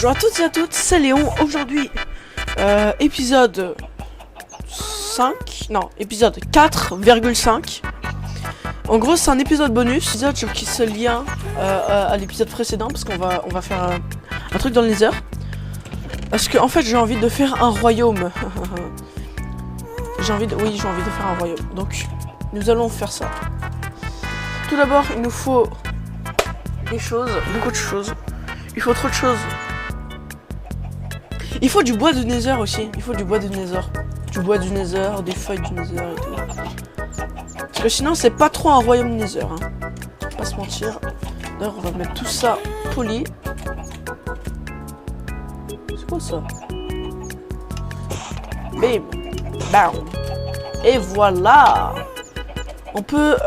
Bonjour à toutes et à toutes, c'est Léon. Aujourd'hui, épisode 5, non, épisode 4,5. En gros, c'est un épisode bonus, épisode qui se lien à l'épisode précédent, parce qu'on va faire un truc dans le Nether. Parce que en fait, j'ai envie de faire un royaume. j'ai envie de faire un royaume. Donc, nous allons faire ça. Tout d'abord, il nous faut des choses, beaucoup de choses. Il faut trop de choses. Il faut du bois de Nether aussi. Il faut du bois de Nether. Du bois du Nether, des feuilles du Nether et tout. Parce que sinon, c'est pas trop un royaume Nether. Hein. Faut pas se mentir. D'ailleurs, on va mettre tout ça poli. C'est quoi ça? Bim. Bam. Et voilà. On peut...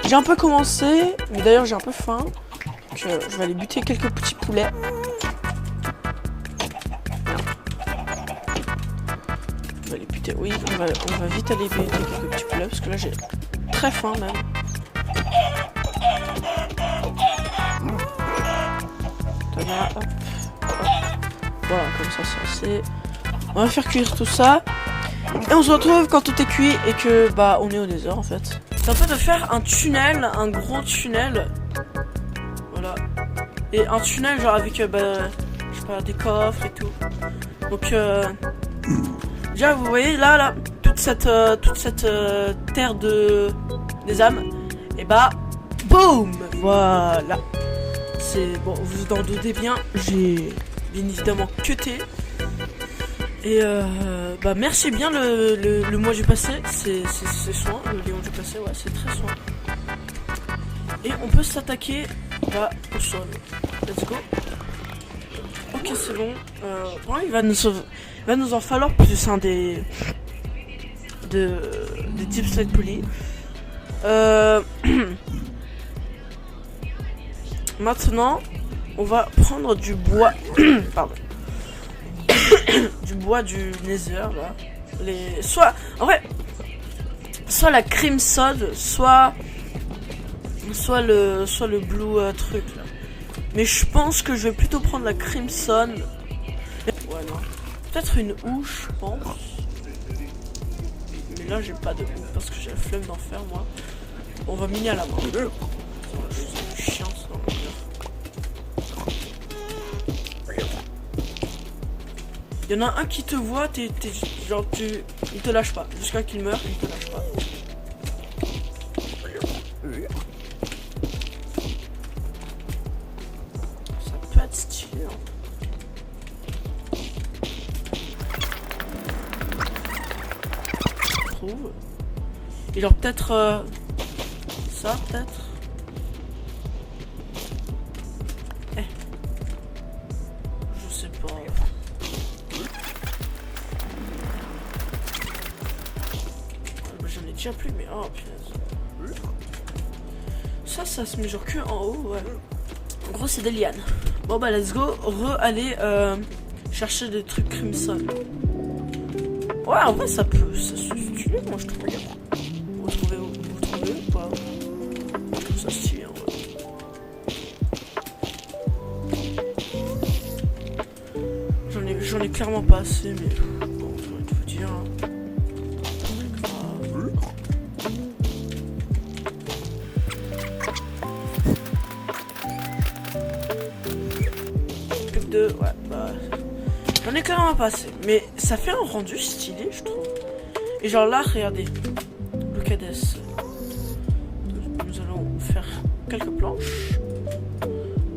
J'ai un peu commencé. Mais d'ailleurs, j'ai un peu faim. Donc, je vais aller buter quelques petits poulets. On va les buter. Oui, on va vite aller buter quelques petits poulets parce que là j'ai très faim même. Hop, hop. Voilà, comme ça c'est assez. On va faire cuire tout ça. Et on se retrouve quand tout est cuit et que bah on est au désert en fait. C'est en fait de faire un tunnel, un gros tunnel. Voilà. Et un tunnel genre avec je sais pas, des coffres et tout. Donc déjà vous voyez là toute cette terre des âmes. Et bah boum. Voilà. C'est bon, vous en doutez bien, j'ai bien évidemment cuté. Et bah merci bien le mois du passé, c'est soin, le Léon du passé, ouais c'est très soin. Et on peut s'attaquer au sol. Let's go. Ok c'est bon. Bon, il va nous en falloir plus un des types slide poly. Maintenant, on va prendre du bois. Pardon. Du bois du Nether là. Soit la crimson, soit le blue truc là. Mais je pense que je vais plutôt prendre la crimson. Ouais non. Peut-être une houche, je pense. Mais là j'ai pas de houche parce que j'ai la flemme d'en faire moi. On va miner à la main. C'est chiant ça. Il y en a un qui te voit, genre il te lâche pas. Jusqu'à qu'il meure, il te lâche pas. Ça peut être stylé. Hein. Je trouve. Et genre peut-être ça peut-être. Je sais pas. J'en ai déjà plus mais oh punaise. Ça se mesure que en haut, ouais. En gros c'est des lianes. Bon bah let's go, aller chercher des trucs crimson. Ouais en vrai ça se stylé moi je trouve. Vous trouvez ou pas? Je trouve ça stylé en vrai. J'en ai clairement pas assez mais bon je vais vous dire. Ouais, bah j'en ai clairement pas assez, mais ça fait un rendu stylé je trouve. Et genre là regardez, look at this. Nous allons faire quelques planches.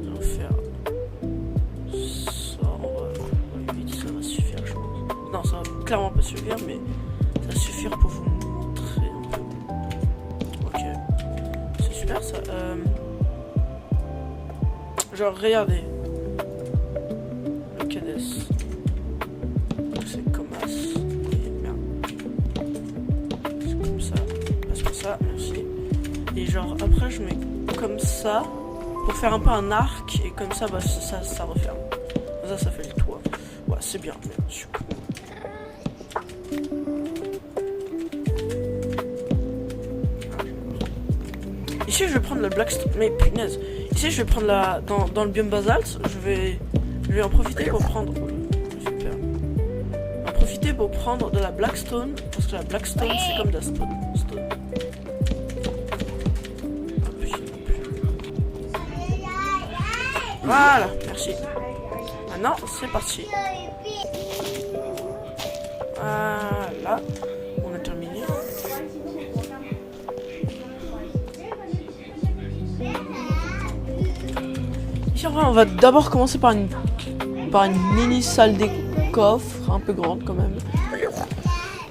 Nous allons faire ça, ça va suffire je pense. Non ça va clairement pas suffire mais ça va suffire pour vous montrer un peu. Ok, c'est super ça. Genre regardez. C'est comme ça. C'est comme ça. Passe comme ça, merci. Et genre après je mets comme ça pour faire un peu un arc et comme ça bah ça referme. Ça fait le toit. Ouais c'est bien, super. Ici je vais prendre le blackstone. Mais punaise. Ici je vais prendre dans le biome basalte. Je vais Je vais en profiter pour prendre... Super. En profiter pour prendre de la Blackstone, parce que la Blackstone, c'est comme de la stone. Voilà, merci. Maintenant, c'est parti. Voilà, on a terminé. Ici, en vrai, on va d'abord commencer par une mini salle des coffres, un peu grande quand même.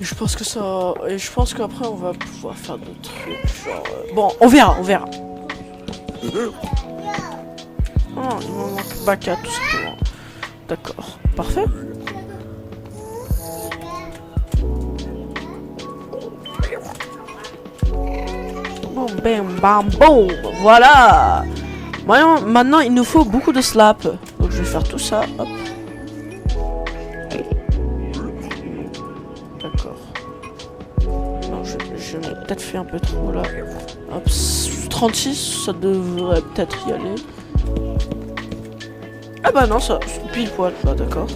Et je pense que ça, et je pense qu'après on va pouvoir faire d'autres trucs, genre. Bon, on verra. Oh, il me manque Baka tout simplement. D'accord, parfait. Bon, bam, bam, boum, voilà. Maintenant, il nous faut beaucoup de slap. Donc, je vais faire tout ça. Hop. D'accord. Non, je l'ai peut-être fait un peu trop là. Hop, 36, ça devrait peut-être y aller. Ah bah non, ça, pile poil, bah d'accord.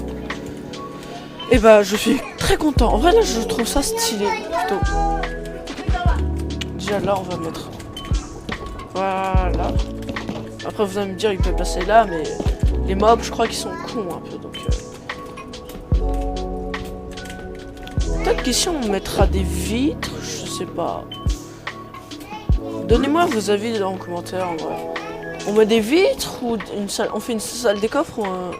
Et bah, je suis très content. En vrai, là, je trouve ça stylé, plutôt. Déjà, là, on va mettre... Voilà. Après, vous allez me dire, il peut passer là, mais... Les mobs, je crois qu'ils sont cons, un peu, donc... Peut-être qu'ici, on mettra des vitres, je sais pas. Donnez-moi vos avis dans les commentaires, en vrai. On met des vitres ou une salle, on fait une salle des coffres ou un...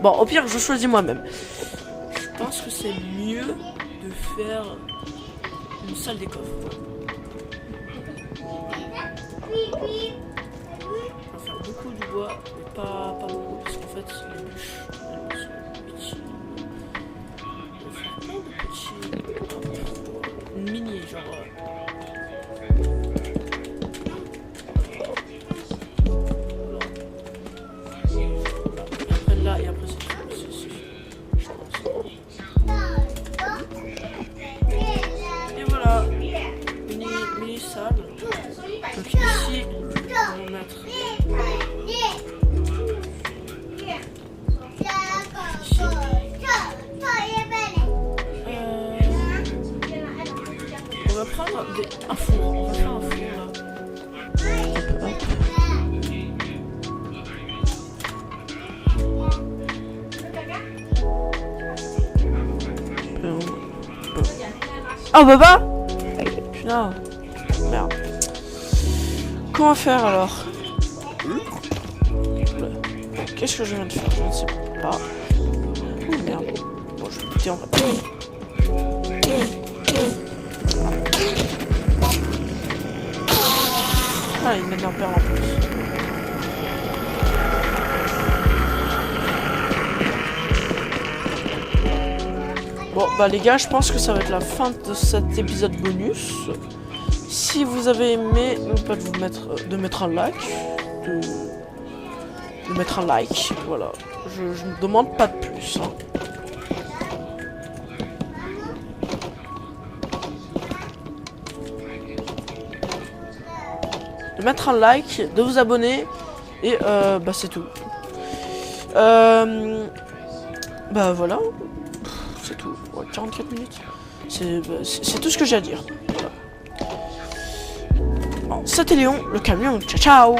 Bon, au pire, je choisis moi-même. Je pense que c'est mieux de faire une salle des coffres. On va faire beaucoup de bois, mais pas beaucoup, parce qu'en fait, les bûches, elles sont petites. On va faire plein de petits... Une mini, genre... Là et après c'est je pense. Et voilà, mini salle. Donc ici, on va mettre ici. On va prendre un four. On va faire un four là. Oh Baba! Putain, merde. Comment faire alors? Qu'est-ce que je viens de faire? Je ne sais pas. Oh merde. Bon, je vais péter en va. Ah, il met de l'imper en plus. Bon, bah les gars, je pense que ça va être la fin de cet épisode bonus. Si vous avez aimé, n'oubliez pas de mettre un like. De mettre un like, voilà. Je ne demande pas de plus. Hein. De mettre un like, de vous abonner, et bah c'est tout. Bah voilà. C'est tout. Ouais, 44 minutes. C'est tout ce que j'ai à dire. Voilà. Bon, c'était Léon, le camion. Ciao, ciao!